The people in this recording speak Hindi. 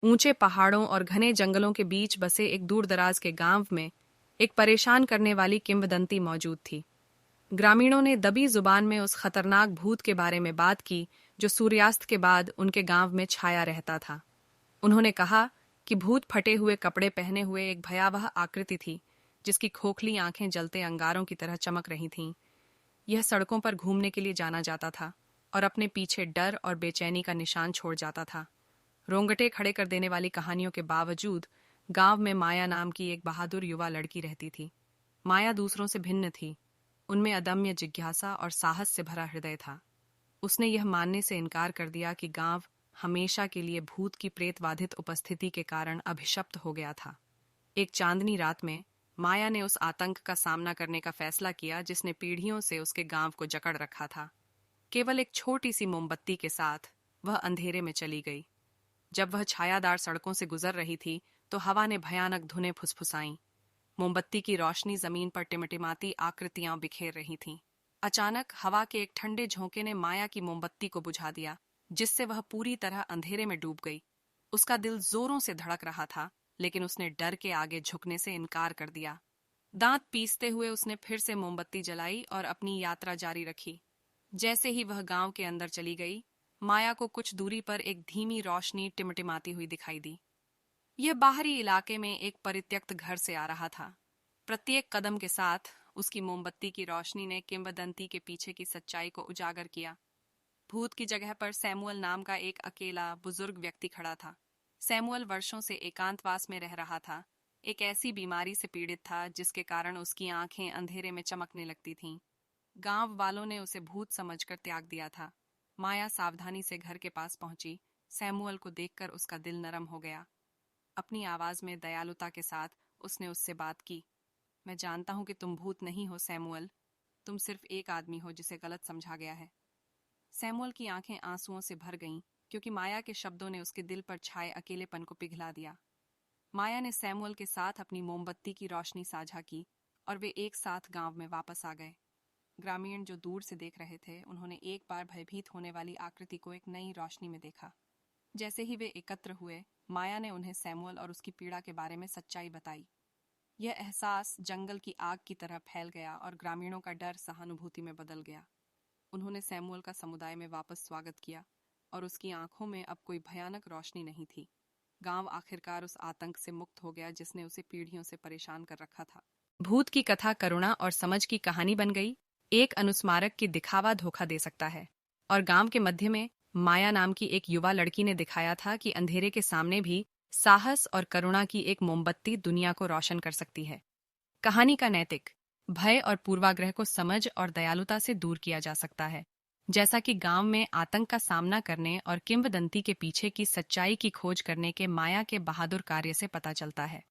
ऊंचे पहाड़ों और घने जंगलों के बीच बसे एक दूरदराज के गांव में एक परेशान करने वाली किंवदंती मौजूद थी। ग्रामीणों ने दबी जुबान में उस खतरनाक भूत के बारे में बात की जो सूर्यास्त के बाद उनके गांव में छाया रहता था। उन्होंने कहा कि भूत फटे हुए कपड़े पहने हुए एक भयावह आकृति थी जिसकी खोखली आंखें जलते अंगारों की तरह चमक रही थीं। यह सड़कों पर घूमने के लिए जाना जाता था और अपने पीछे डर और बेचैनी का निशान छोड़ जाता था। रोंगटे खड़े कर देने वाली कहानियों के बावजूद गांव में माया नाम की एक बहादुर युवा लड़की रहती थी। माया दूसरों से भिन्न थी। उनमें अदम्य जिज्ञासा और साहस से भरा हृदय था। उसने यह मानने से इनकार कर दिया कि गांव हमेशा के लिए भूत की प्रेतवाधित उपस्थिति के कारण अभिशप्त हो गया था। एक चांदनी रात में माया ने उस आतंक का सामना करने का फैसला किया जिसने पीढ़ियों से उसके गांव को जकड़ रखा था। केवल एक छोटी सी मोमबत्ती के साथ वह अंधेरे में चली गई। जब वह छायादार सड़कों से गुजर रही थी तो हवा ने भयानक धुनें फुसफुसाईं। मोमबत्ती की रोशनी जमीन पर टिमटिमाती आकृतियां बिखेर रही थीं। अचानक हवा के एक ठंडे झोंके ने माया की मोमबत्ती को बुझा दिया, जिससे वह पूरी तरह अंधेरे में डूब गई। उसका दिल जोरों से धड़क रहा था, लेकिन उसने डर के आगे झुकने से इनकार कर दिया। दांत पीसते हुए उसने फिर से मोमबत्ती जलाई और अपनी यात्रा जारी रखी। जैसे ही वह गांव के अंदर चली गई, माया को कुछ दूरी पर एक धीमी रोशनी टिमटिमाती हुई दिखाई दी। यह बाहरी इलाके में एक परित्यक्त घर से आ रहा था। प्रत्येक कदम के साथ उसकी मोमबत्ती की रोशनी ने किंवदंती के पीछे की सच्चाई को उजागर किया। भूत की जगह पर सैमुअल नाम का एक अकेला बुजुर्ग व्यक्ति खड़ा था। सैमुअल वर्षों से एकांतवास में रह रहा था। एक ऐसी बीमारी से पीड़ित था जिसके कारण उसकी आंखें अंधेरे में चमकने लगती थीं। गांव वालों ने उसे भूत समझकर त्याग दिया था। माया सावधानी से घर के पास पहुंची। सैमुअल को देखकर उसका दिल नरम हो गया। अपनी आवाज में दयालुता के साथ उसने उससे बात की। मैं जानता हूं कि तुम भूत नहीं हो सैमुअल, तुम सिर्फ एक आदमी हो जिसे गलत समझा गया है। सैमुअल की आंखें आंसुओं से भर गईं क्योंकि माया के शब्दों ने उसके दिल पर छाए अकेलेपन को पिघला दिया। माया ने सैमुअल के साथ अपनी मोमबत्ती की रोशनी साझा की और वे एक साथ गांव में वापस आ गए। ग्रामीण जो दूर से देख रहे थे, उन्होंने एक बार भयभीत होने वाली आकृति को एक नई रोशनी में देखा। जैसे ही वे एकत्र हुए, माया ने उन्हें सैमुअल और उसकी पीड़ा के बारे में सच्चाई बताई। यह एहसास जंगल की आग की तरह फैल गया और ग्रामीणों का डर सहानुभूति में बदल गया। उन्होंने सैमुअल का समुदाय में वापस स्वागत किया और उसकी आंखों में अब कोई भयानक रोशनी नहीं थी। गांव आखिरकार उस आतंक से मुक्त हो गया जिसने उसे पीढ़ियों से परेशान कर रखा था। भूत की कथा करुणा और समझ की कहानी बन गई। एक अनुस्मारक की दिखावा धोखा दे सकता है, और गांव के मध्य में माया नाम की एक युवा लड़की ने दिखाया था कि अंधेरे के सामने भी साहस और करुणा की एक मोमबत्ती दुनिया को रोशन कर सकती है। कहानी का नैतिक: भय और पूर्वाग्रह को समझ और दयालुता से दूर किया जा सकता है, जैसा कि गांव में आतंक का सामना करने और किंवदंती के पीछे की सच्चाई की खोज करने के माया के बहादुर कार्य से पता चलता है।